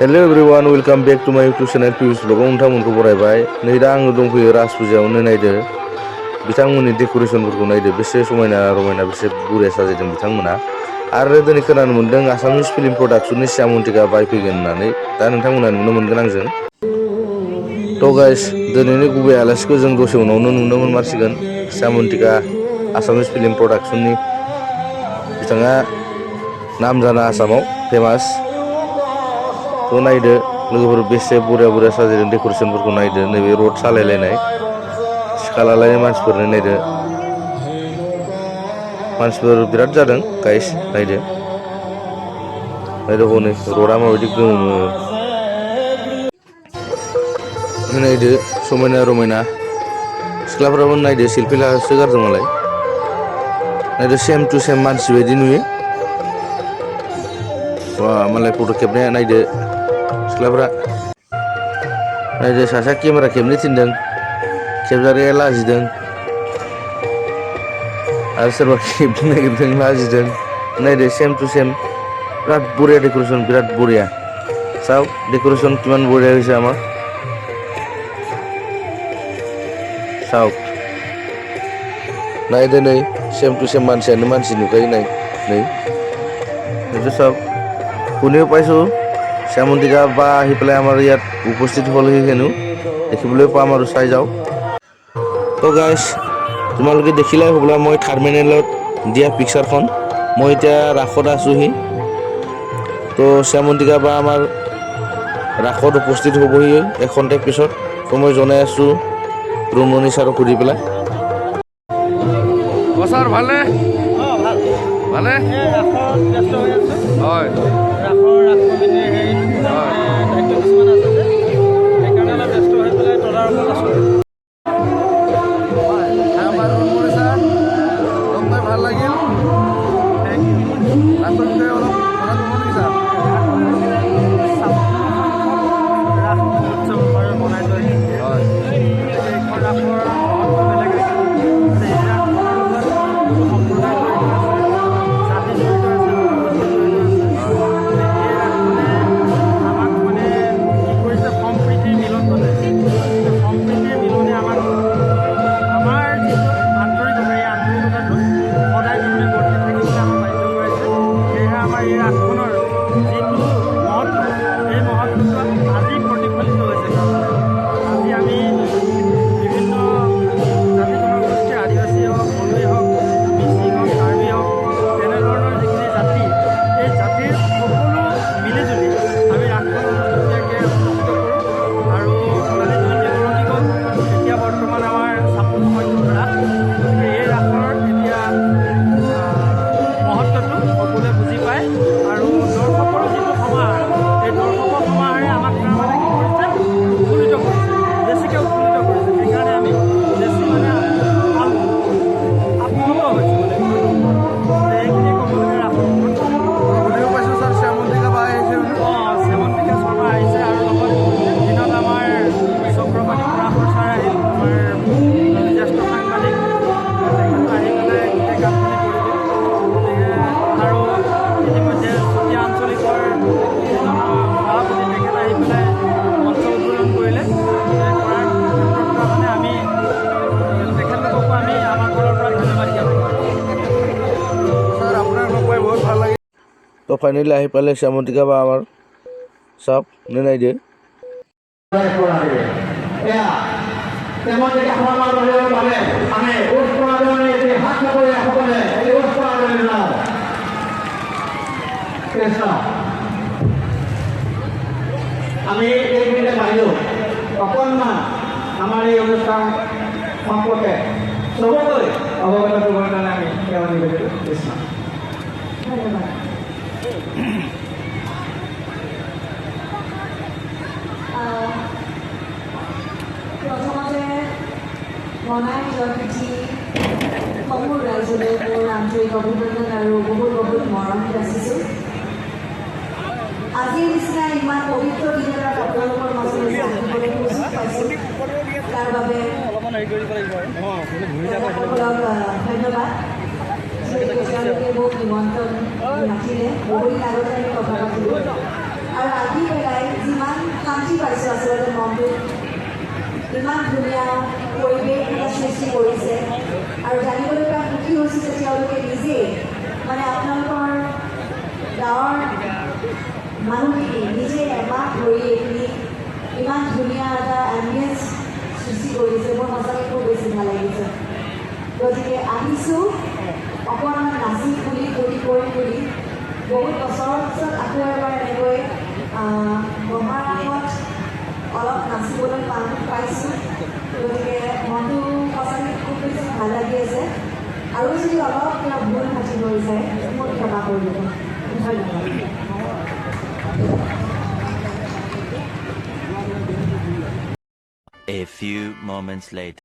Hello everyone welcome back to my YouTube channel Piyush blog नोंथांमोनखौ बरायबाय नै दा आङो दंफैयो राज फुजायावनो नायदो बिथांमोननि डेक'रेसनफोरखौ नायदो बेसे समायना रमायना बेसे बुरिया साजायदों बिथांमोना आरो दिनै खोनानो मोन्दों आसामिस फिल्म प्रडाक्सननि श्यामन्तिका बायफैगोन होननानै दा नोंथांमोना नुनो मोनगोन आंजों थ' गाइस दिनैनि गुबै आलासिखौ जों दसे उनावनो नुनो मोनमारसिगोन श्यामन्तिका आसामिस फिल्म प्रडाक्सननि बिथाङा नामजादा आसामाव फेमास थ' नायदो लोगोफोर बेसे बुरिया बुरिया साजायदों डेक'रेसनफोरखौ नायदो नैबे रड सालायलायनाय सिखा लालायनाय मानसिफोरनो नायदो मानसिफोर बिराद जादों गाइस नायदो हनै रडआ माबायदि गोमो नायदो समायना रमायना सिख्लाफ्राबो नायदो सेलफि लासो गारदों मालाय नायदो सेम टु सेम मानसि बायदि नुयो मालाय फट' खेबनाया नायदो सिख्लाफ्रा नायदो सासेया केमेरा खेबनो थिनदों खेबजाग्राया लाजिदों आरो सोरबा खेबनो नागिरदों लाजिदों नायदो सेम टु सेम बिराद बरिया डेक'रेसन बिराद बरिया চাওক ডেক'ৰেশ্যন কিমান বঢ়িয়া হৈছে আমাৰ চাওক নাইদে नै सेम टु सेम मानसियानो मानसि नुखायो नै এইটো চাওক শুনিও পাইছোঁ শ্যামন্তিকা বা আহি পেলাই আমাৰ ইয়াত উপস্থিত হ'লহি হেনো দেখিবলৈ পাম আৰু চাই যাওক তো গাইছ তোমালোকে দেখিলাই হ'বলা মই টাৰ্মিনেলত দিয়া পিকচাৰখন মই এতিয়া ৰাসত আছোঁহি তো শ্যামন্তিকা বা আমাৰ ৰাসত উপস্থিত হ'বহি এখন্তেক পিছত তো মই জনাই আছোঁ ৰুমনি ছাৰক সুধি পেলাই ছাৰ ভালে ভালে হয় ভাল লাগিল তো ফাইনেলি আহি পালে শ্যামন্তিকা বা আমাৰ চাওক নাইদে আমি এই মিনিটে বাহিৰো অকণমান আমাৰ এই অনুষ্ঠান সম্পৰ্কে চবকৈ অৱগত কৰিবৰ কাৰণে আমি সেৱা নিবেদন কৰিছোঁ ধন্যবাদ প্ৰথমতে মনাই জয়পিঠি সমূহ ৰাইজলৈ মোৰ আন্তৰিক অভিনন্দন আৰু বহুত বহুত মৰম যাচিছোঁ আজিৰ নিচিনা ইমান পবিত্ৰ দিন এটাত আপোনালোকৰ মাজলৈ আহিবলৈ সুযোগ পাইছোঁ তাৰ বাবে সকলক ধন্যবাদ তেওঁলোকে মোক নিমন্ত্ৰণ ৰাখিলে বহুত আগতে আমি কথা পাতিলোঁ আৰু আহি পেলাই যিমান শান্তি পাইছোঁ আচলতে মনটো, ইমান ধুনীয়া পৰিৱেশ এটা সৃষ্টি কৰিছে আৰু জানিবলৈ পাই সুখী হৈছোঁ যে তেওঁলোকে নিজেই মানে আপোনালোকৰ গাঁৱৰ মানুহখিনি নিজে এমাহ ধৰি এইখিনি ইমান ধুনীয়া এটা এম্বিয়েঞ্চ সৃষ্টি কৰিছে। মোৰ সঁচাকৈ খুব বেছি ভাল লাগিছে। গতিকে আহিছোঁ অকণমান নাচি ফুলি ফুলি কৰি ফুলি বহুত বছৰৰ পিছত আকৌ এবাৰ এনেকৈ বহাৰ আগত অলপ নাচিবলৈ পাইছোঁ। গতিকে মনটো সঁচাকৈ খুব বেছি ভাল লাগি আছে। আৰু যদি অলপ কিবা ভুল ভাজি হৈ যায় মোৰ ক্ষমা কৰি দিব। ধন্যবাদ। A few moments later.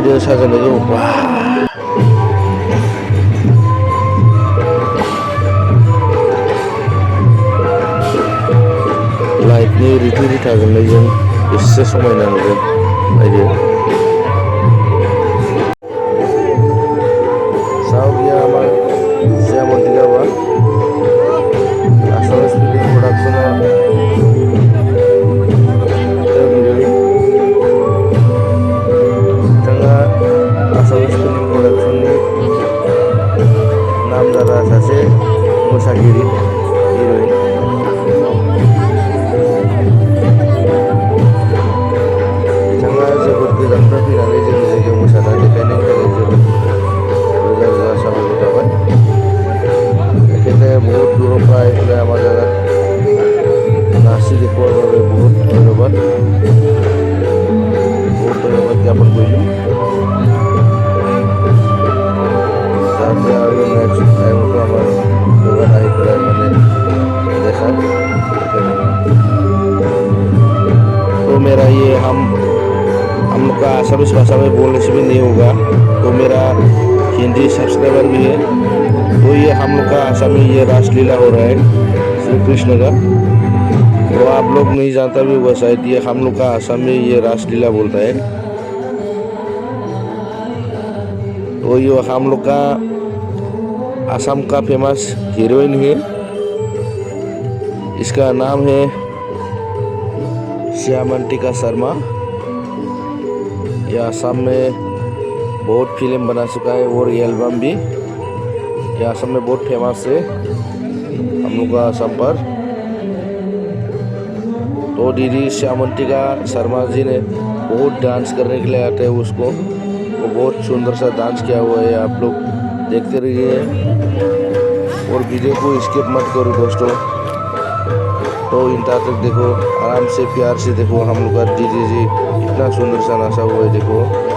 Dia saja nih, wah. Lightnya riti tagan lagi yang bisa समायना नुगोन बायदि Saudia আমার যেমন দিগাবা আসামের ফিল্ম প্রোডাকশনের Asamis Film Production ni namzada saja Musagiri heroin. Bicara sebut kejantan finalnya jadi musada depending dari sebut roja sampai berdapat. Kita बहुत दूर प्राय itu हमारे nasi di keluarga बहुत धन्यवाद ज्ञापन करिलो जाते आगे नेक्स्ट टाइम को हमारे दोबारा आई प्राय मैंने देखा तो मेरा ये हम लोग का आसामीज भाषा में बोलने से भी नहीं होगा तो मेरा हिंदी सब्सक्राइबर भी है तो ये हम लोग का आसाम में ये रासलीला हो रहा है श्री कृष्ण का। तो आप लोग नहीं जानता भी होगा शायद, ये हम लोग का आसाम में ये रासलीला बोलता है। तो ये हम लोग का आसाम का फेमस हीरोइन है, इसका नाम है श्यामंतिका शर्मा। यह आसाम में बहुत फिल्म बना चुका है और ये एल्बम भी यह आसाम में बहुत फेमस है हम लोग का आसाम पर। तो दीदी श्यामंतिका शर्मा जी ने बहुत डांस करने के लिए आते हैं उसको, वो बहुत सुंदर सा डांस किया हुआ है, आप लोग देखते रहिए और वीडियो को स्किप मत करो दोस्तों। तो इंतजार तक देखो, आराम से प्यार से देखो, हम लोग का दीदी जी इतना सुंदर सा नाचा हुआ है देखो।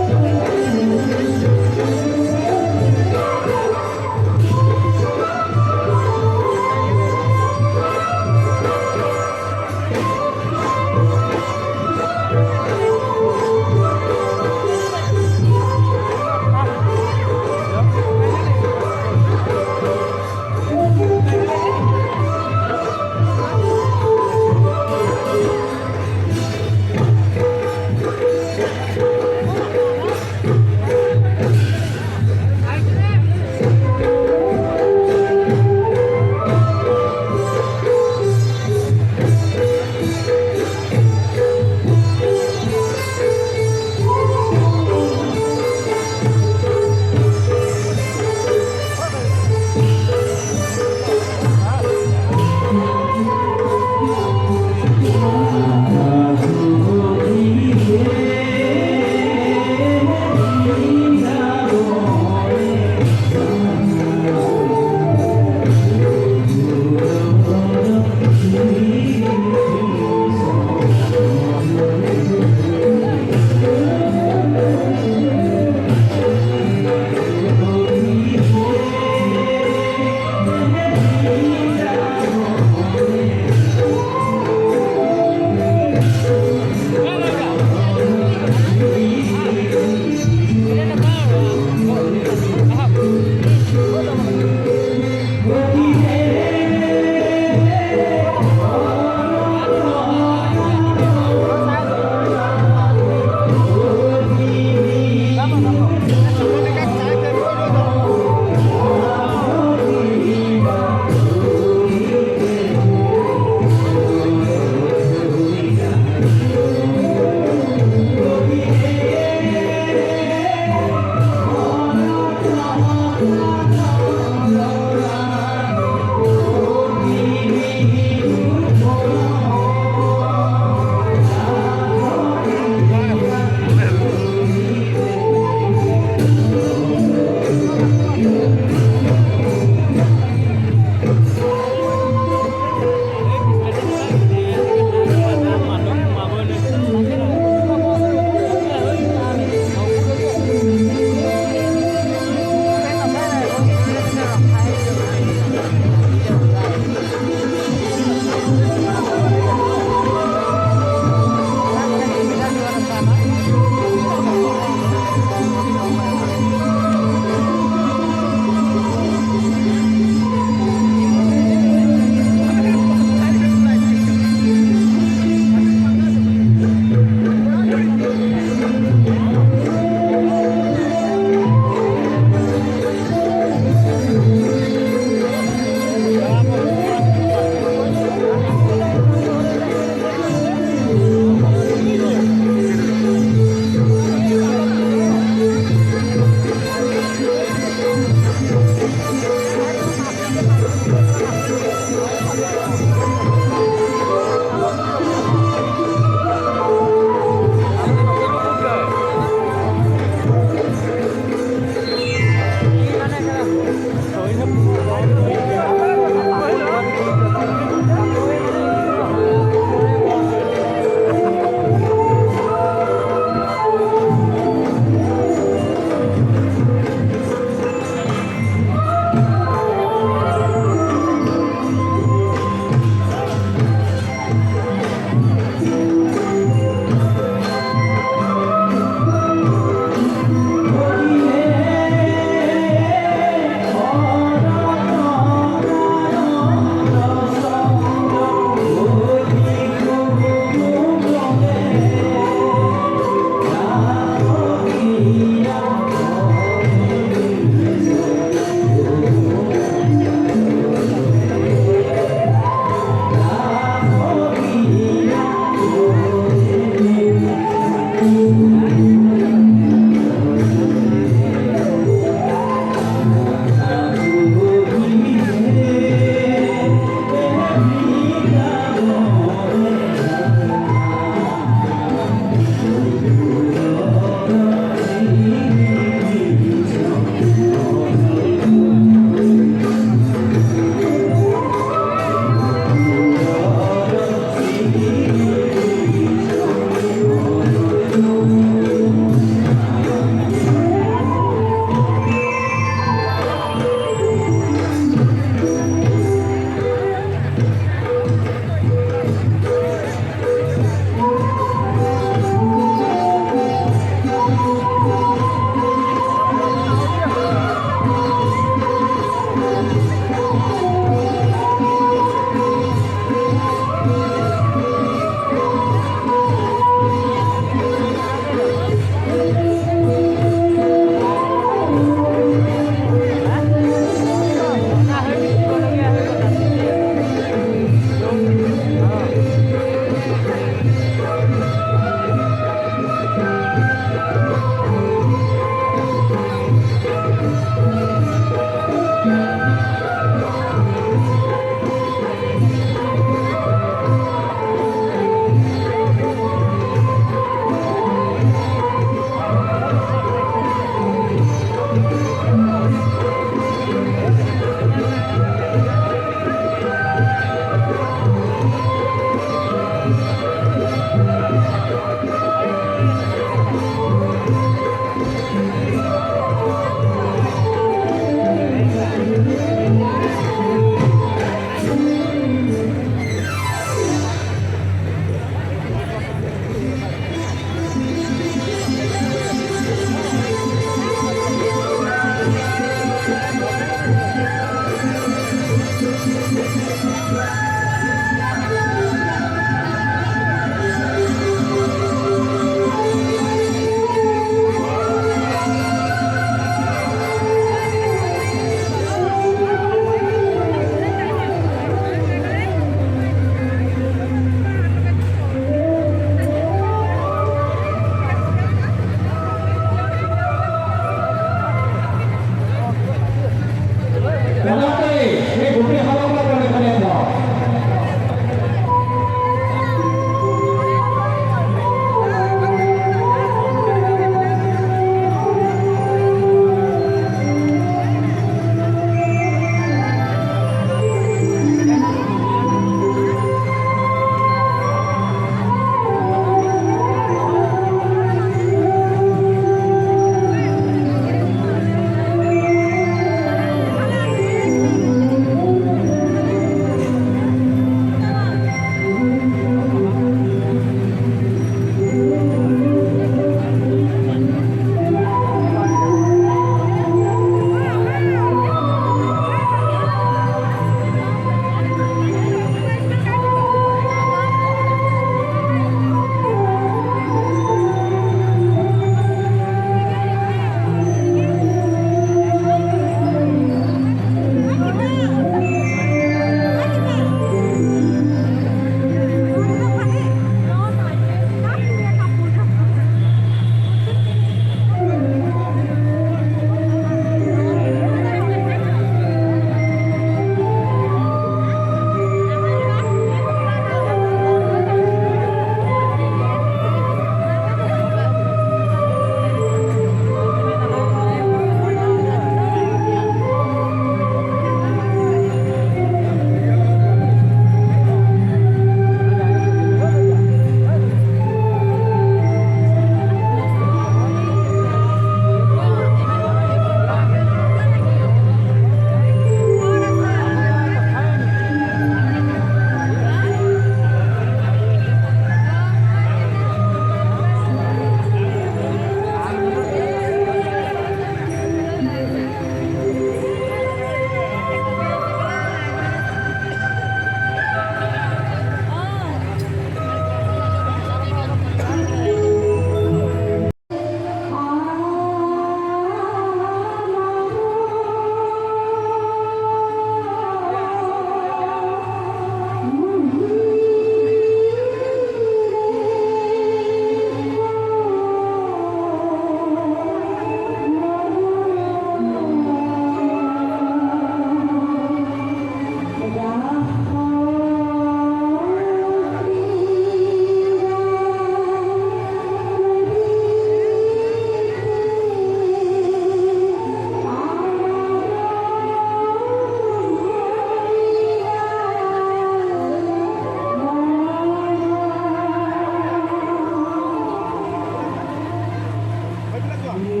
Thank you.